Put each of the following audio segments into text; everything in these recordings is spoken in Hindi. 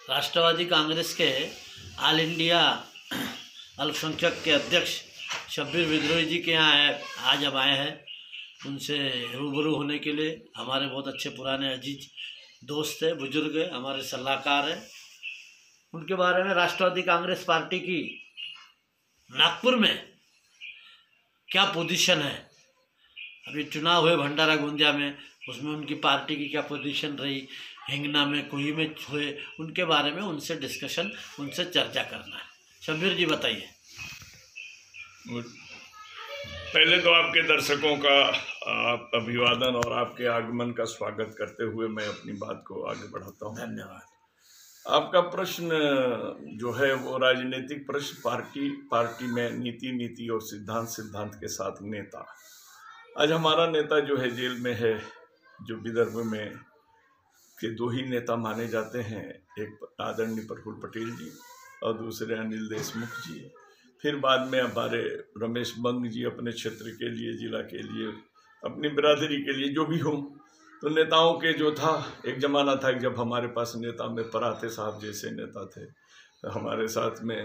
राष्ट्रवादी कांग्रेस के ऑल इंडिया अल्पसंख्यक के अध्यक्ष शब्बीर विद्रोही जी के यहाँ आज हम आए हैं उनसे रूबरू होने के लिए। हमारे बहुत अच्छे पुराने अजीज दोस्त है, बुजुर्ग है, हमारे सलाहकार हैं। उनके बारे में राष्ट्रवादी कांग्रेस पार्टी की नागपुर में क्या पोजीशन है, अभी चुनाव हुए भंडारा गोंदिया में, उसमें उनकी पार्टी की क्या पोजीशन रही, हिंगना में, कुही में हुए, उनके बारे में उनसे डिस्कशन, उनसे चर्चा करना है। शब्बीर जी बताइए। पहले तो आपके दर्शकों का अभिवादन और आपके आगमन का स्वागत करते हुए मैं अपनी बात को आगे बढ़ाता हूँ। धन्यवाद। आपका प्रश्न जो है वो राजनीतिक प्रश्न, पार्टी में नीति और सिद्धांत के साथ नेता। आज हमारा नेता जो है जेल में है, जो विदर्भ में के दो ही नेता माने जाते हैं, एक आदरणीय प्रफुल्ल पटेल जी और दूसरे अनिल देशमुख जी। फिर बाद में हमारे रमेश बंग जी अपने क्षेत्र के लिए, जिला के लिए, अपनी बिरादरी के लिए जो भी हो। तो नेताओं के जो था, एक जमाना था जब हमारे पास नेता में पराथे साहब जैसे नेता थे, हमारे साथ में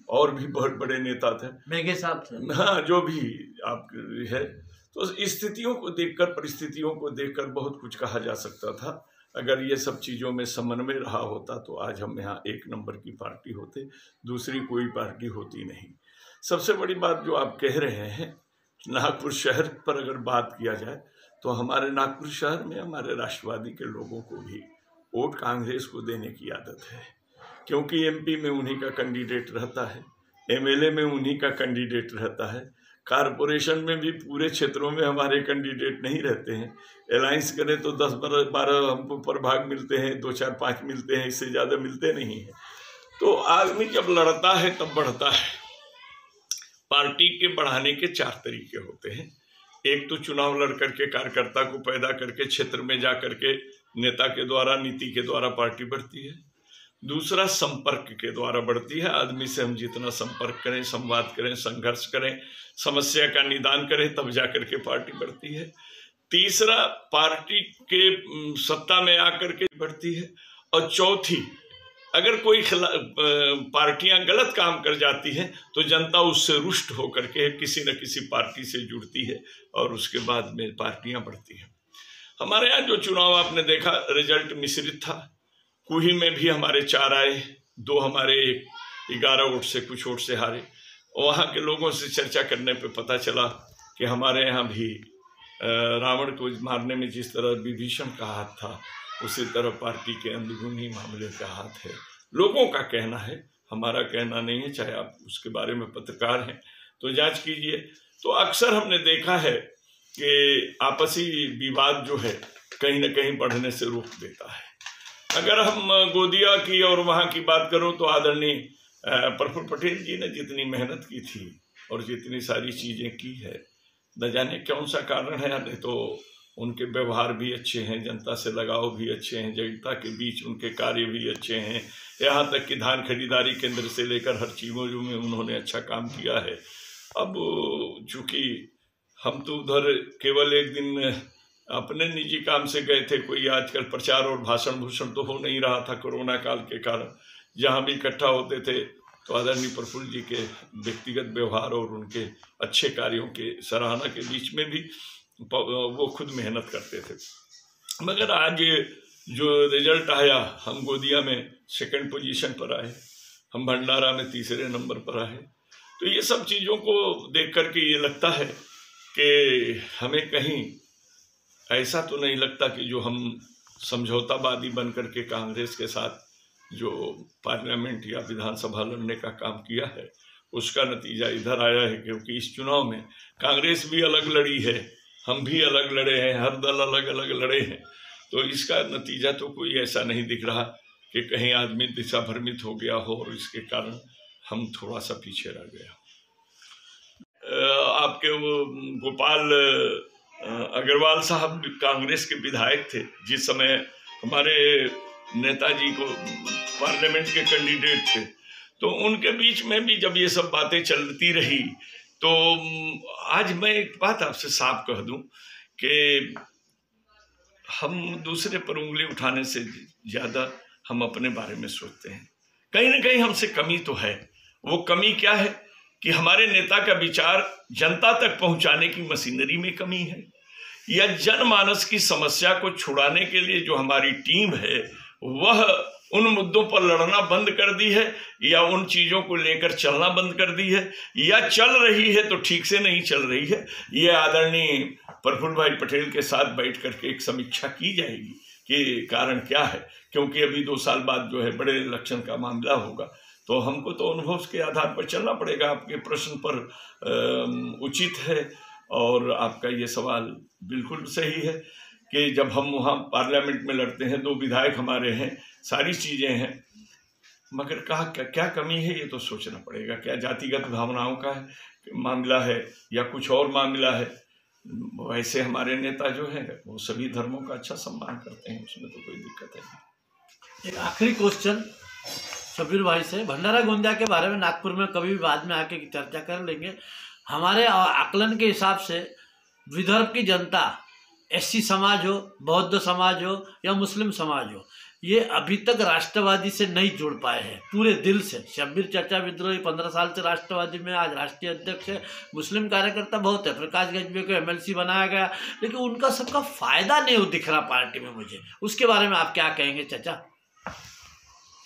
और भी बहुत बड़े नेता थे, मेघे साहब थे, हाँ, जो भी आप है। तो स्थितियों को देखकर, परिस्थितियों को देखकर बहुत कुछ कहा जा सकता था। अगर ये सब चीज़ों में समन्वय रहा होता तो आज हम यहाँ एक नंबर की पार्टी होते, दूसरी कोई पार्टी होती नहीं। सबसे बड़ी बात जो आप कह रहे हैं, नागपुर शहर पर अगर बात किया जाए तो हमारे नागपुर शहर में हमारे राष्ट्रवादी के लोगों को भी वोट कांग्रेस को देने की आदत है, क्योंकि एमपी में उन्हीं का कैंडिडेट रहता है, एमएलए में उन्हीं का कैंडिडेट रहता है, कारपोरेशन में भी पूरे क्षेत्रों में हमारे कैंडिडेट नहीं रहते हैं। अलायंस करें तो 10-12 हमको प्रभाग मिलते हैं, 2-4-5 मिलते हैं, इससे ज़्यादा मिलते नहीं हैं। तो आदमी जब लड़ता है तब बढ़ता है। पार्टी के बढ़ाने के 4 तरीके होते हैं। एक तो चुनाव लड़ करके कार्यकर्ता को पैदा करके क्षेत्र में जा करके नेता के द्वारा, नीति के द्वारा पार्टी बढ़ती है। दूसरा संपर्क के द्वारा बढ़ती है। आदमी से हम जितना संपर्क करें, संवाद करें, संघर्ष करें, समस्या का निदान करें, तब जा करके पार्टी बढ़ती है। तीसरा, पार्टी के सत्ता में आकर के बढ़ती है। और चौथी, अगर कोई पार्टियां गलत काम कर जाती हैं तो जनता उससे रुष्ट होकर के किसी न किसी पार्टी से जुड़ती है और उसके बाद में पार्टियां बढ़ती हैं। हमारे यहाँ जो चुनाव आपने देखा, रिजल्ट मिश्रित था। कुही में भी हमारे 4 आए, 2 हमारे 11 वोट से, कुछ वोट से हारे। और वहाँ के लोगों से चर्चा करने पे पता चला कि हमारे यहाँ भी रावण को मारने में जिस तरह विभीषण का हाथ था, उसी तरह पार्टी के अंदरूनी मामले का हाथ है। लोगों का कहना है, हमारा कहना नहीं है। चाहे आप उसके बारे में पत्रकार हैं तो जांच कीजिए। तो अक्सर हमने देखा है कि आपसी विवाद जो है कहीं ना कहीं बढ़ने से रोक देता है। अगर हम गोंदिया की और वहाँ की बात करूँ तो आदरणीय प्रफुल्ल पटेल जी ने जितनी मेहनत की थी और जितनी सारी चीज़ें की है, न जाने कौन सा कारण है। नहीं तो उनके व्यवहार भी अच्छे हैं, जनता से लगाव भी अच्छे हैं, जनता के बीच उनके कार्य भी अच्छे हैं। यहाँ तक कि धान खरीदारी केंद्र से लेकर हर चीज़ों में उन्होंने अच्छा काम किया है। अब चूँकि हम तो उधर केवल एक दिन अपने निजी काम से गए थे, कोई आजकल प्रचार और भाषण भूषण तो हो नहीं रहा था कोरोना काल के कारण। जहाँ भी इकट्ठा होते थे तो आदरणीय प्रफुल्ल जी के व्यक्तिगत व्यवहार और उनके अच्छे कार्यों के सराहना के बीच में भी वो खुद मेहनत करते थे। मगर आज जो रिजल्ट आया, हम गोंदिया में 2nd पोजीशन पर आए, हम भंडारा में 3रे नंबर पर आए। तो ये सब चीज़ों को देख करके ये लगता है कि हमें कहीं ऐसा तो नहीं लगता कि जो हम समझौतावादी बन करके कांग्रेस के साथ जो पार्लियामेंट या विधानसभा लड़ने का काम किया है, उसका नतीजा इधर आया है। क्योंकि इस चुनाव में कांग्रेस भी अलग लड़ी है, हम भी अलग लड़े हैं, हर दल अलग अलग लड़े हैं। तो इसका नतीजा तो कोई ऐसा नहीं दिख रहा कि कहीं आदमी दिशा भ्रमित हो गया हो और इसके कारण हम थोड़ा सा पीछे रह गया। आपके वो गोपाल अग्रवाल साहब कांग्रेस के विधायक थे जिस समय हमारे नेताजी को पार्लियामेंट के कैंडिडेट थे। तो उनके बीच में भी जब ये सब बातें चलती रही तो आज मैं एक बात आपसे साफ कह दूं कि हम दूसरे पर उंगली उठाने से ज़्यादा हम अपने बारे में सोचते हैं। कहीं ना कहीं हमसे कमी तो है। वो कमी क्या है कि हमारे नेता का विचार जनता तक पहुंचाने की मशीनरी में कमी है, या जनमानस की समस्या को छुड़ाने के लिए जो हमारी टीम है वह उन मुद्दों पर लड़ना बंद कर दी है, या उन चीज़ों को लेकर चलना बंद कर दी है, या चल रही है तो ठीक से नहीं चल रही है। ये आदरणीय प्रफुल्ल भाई पटेल के साथ बैठ करके एक समीक्षा की जाएगी कि कारण क्या है, क्योंकि अभी 2 साल बाद जो है बड़े इलेक्शन का मामला होगा, तो हमको तो अनुभव के आधार पर चलना पड़ेगा। आपके प्रश्न पर उचित है और आपका ये सवाल बिल्कुल सही है कि जब हम वहाँ पार्लियामेंट में लड़ते हैं, 2 विधायक हमारे हैं, सारी चीज़ें हैं, मगर क्या कमी है ये तो सोचना पड़ेगा। क्या जातिगत भावनाओं का मामला है या कुछ और मामला है? वैसे हमारे नेता जो है वो सभी धर्मों का अच्छा सम्मान करते हैं, उसमें तो कोई दिक्कत है नहीं। एक आखिरी क्वेश्चन शब्बीर भाई से, भंडारा गोंदिया के बारे में नागपुर में कभी भी बाद में आके चर्चा कर लेंगे। हमारे आकलन के हिसाब से विदर्भ की जनता, एससी समाज हो, बौद्ध समाज हो या मुस्लिम समाज हो, ये अभी तक राष्ट्रवादी से नहीं जुड़ पाए हैं पूरे दिल से। शब्बीर चचा विद्रोही 15 साल से राष्ट्रवादी में, आज राष्ट्रीय अध्यक्ष है। मुस्लिम कार्यकर्ता बहुत है, प्रकाश गजबे को एमएलसी बनाया गया, लेकिन उनका सबका फायदा नहीं दिख रहा पार्टी में मुझे। उसके बारे में आप क्या कहेंगे चचा?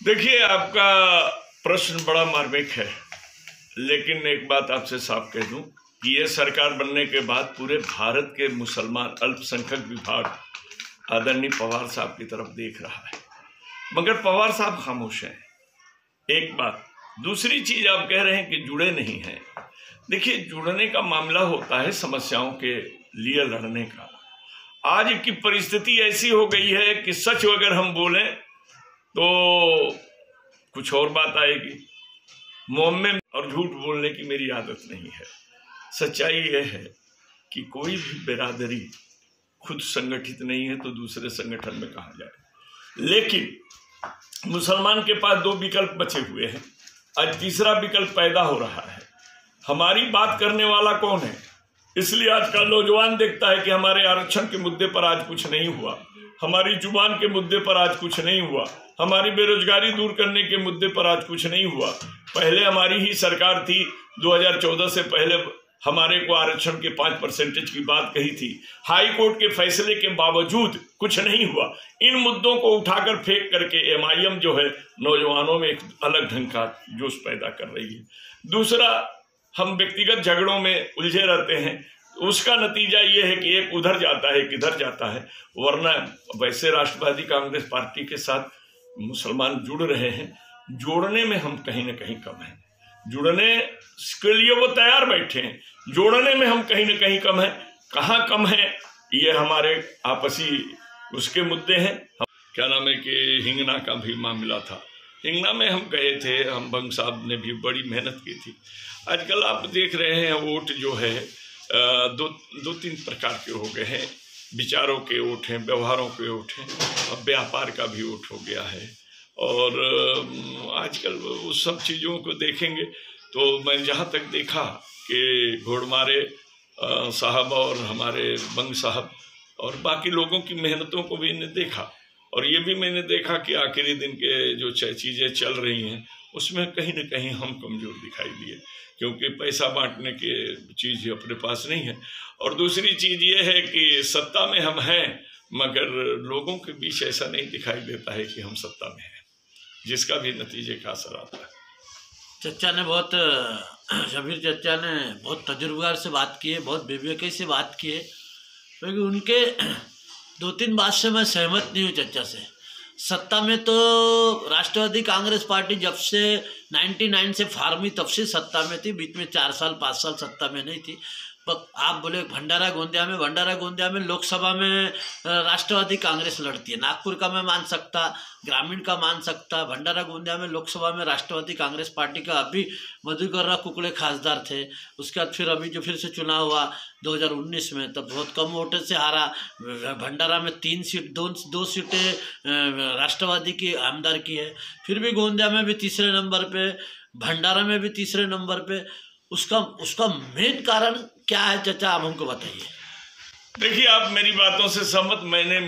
देखिए, आपका प्रश्न बड़ा मार्मिक है, लेकिन एक बात आपसे साफ कह दूं कि ये सरकार बनने के बाद पूरे भारत के मुसलमान अल्पसंख्यक विभाग आदरणीय पवार साहब की तरफ देख रहा है, मगर पवार साहब खामोश हैं। एक बात। दूसरी चीज, आप कह रहे हैं कि जुड़े नहीं हैं। देखिए, जुड़ने का मामला होता है समस्याओं के लिए लड़ने का। आज की परिस्थिति ऐसी हो गई है कि सच अगर हम बोलें तो कुछ और बात आएगी। मुंह में और झूठ बोलने की मेरी आदत नहीं है। सच्चाई यह है कि कोई भी बिरादरी खुद संगठित नहीं है तो दूसरे संगठन में कहा जाए। लेकिन मुसलमान के पास 2 विकल्प बचे हुए हैं, आज तीसरा विकल्प पैदा हो रहा है। हमारी बात करने वाला कौन है? इसलिए आज का नौजवान देखता है कि हमारे आरक्षण के मुद्दे पर आज कुछ नहीं हुआ, हमारी जुबान के मुद्दे पर आज कुछ नहीं हुआ, हमारी बेरोजगारी दूर करने के मुद्दे पर आज कुछ नहीं हुआ। पहले हमारी ही सरकार थी, 2014 से पहले हमारे को आरक्षण के 5% की बात कही थी। हाई कोर्ट के फैसले के बावजूद कुछ नहीं हुआ। इन मुद्दों को उठाकर फेंक करके एमआईएम जो है नौजवानों में एक अलग ढंग का जोश पैदा कर रही है। दूसरा, हम व्यक्तिगत झगड़ों में उलझे रहते हैं, उसका नतीजा ये है कि एक उधर जाता है, एक इधर जाता है। वरना वैसे राष्ट्रवादी कांग्रेस पार्टी के साथ मुसलमान जुड़ रहे हैं, जोड़ने में हम कहीं ना कहीं कम हैं। जुड़ने के लिए वो तैयार बैठे हैं, जोड़ने में हम कहीं ना कहीं कम हैं। कहाँ कम है, ये हमारे आपसी उसके मुद्दे हैं। क्या नाम है कि हिंगना का भी मामला था, हिंगना में हम गए थे, हम बंग साहब ने भी बड़ी मेहनत की थी। आजकल आप देख रहे हैं वोट जो है दो तीन प्रकार के हो गए हैं। विचारों के वोट हैं, व्यवहारों के वोट हैं, अब व्यापार का भी वोट हो गया है। और आजकल उस सब चीज़ों को देखेंगे तो मैं जहाँ तक देखा कि घोड़मारे साहब और हमारे बंग साहब और बाकी लोगों की मेहनतों को भी मैंने देखा, और ये भी मैंने देखा कि आखिरी दिन के जो चीज़ें चल रही हैं उसमें कहीं ना कहीं हम कमज़ोर दिखाई दिए, क्योंकि पैसा बांटने की चीज़ अपने पास नहीं है। और दूसरी चीज़ ये है कि सत्ता में हम हैं, मगर लोगों के बीच ऐसा नहीं दिखाई देता है कि हम सत्ता में हैं, जिसका भी नतीजे का असर आता है। चचा ने बहुत, शब्बीर चचा ने बहुत तजुर्बेकार से बात की है, बहुत बेबाकी से बात की है, क्योंकि उनके 2-3 बात से मैं सहमत नहीं हूँ चचा से। सत्ता में तो राष्ट्रवादी कांग्रेस पार्टी जब से 99 से फार्मी तब से सत्ता में थी, बीच में 4 साल 5 साल सत्ता में नहीं थी। पर आप बोले भंडारा गोंदिया में लोकसभा में राष्ट्रवादी कांग्रेस लड़ती है। नागपुर का मैं मान सकता, ग्रामीण का मान सकता, भंडारा गोंदिया में लोकसभा में राष्ट्रवादी कांग्रेस पार्टी का अभी मधुकर कुकड़े खासदार थे। उसके बाद फिर अभी जो फिर से चुनाव हुआ 2019 में, तब बहुत कम वोटों से हारा। भंडारा में 2 सीटें राष्ट्रवादी की आमदार की है। फिर भी गोंदिया में भी तीसरे नंबर पे, भंडारा में भी तीसरे नंबर पे। उसका मेन कारण क्या है चचा, आप हमको बताइए। देखिए, आप मेरी बातों से सहमत। मैंने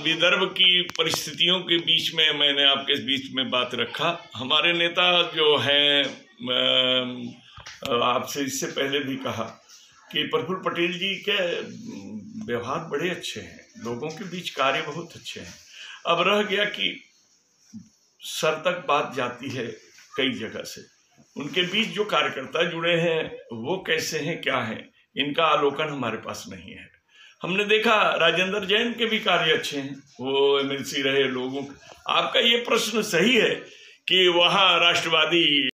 विदर्भ की परिस्थितियों के बीच में मैंने आपके बीच में बात रखा। हमारे नेता जो हैं, आपसे इससे पहले भी कहा कि प्रफुल्ल पटेल जी के व्यवहार बड़े अच्छे हैं, लोगों के बीच कार्य बहुत अच्छे हैं। अब रह गया कि सर तक बात जाती है कई जगह से, उनके बीच जो कार्यकर्ता जुड़े हैं वो कैसे हैं, क्या हैं, इनका आलोकन हमारे पास नहीं है। हमने देखा राजेंद्र जैन के भी कार्य अच्छे हैं, वो एमएलसी रहे लोगों। आपका ये प्रश्न सही है कि वहाँ राष्ट्रवादी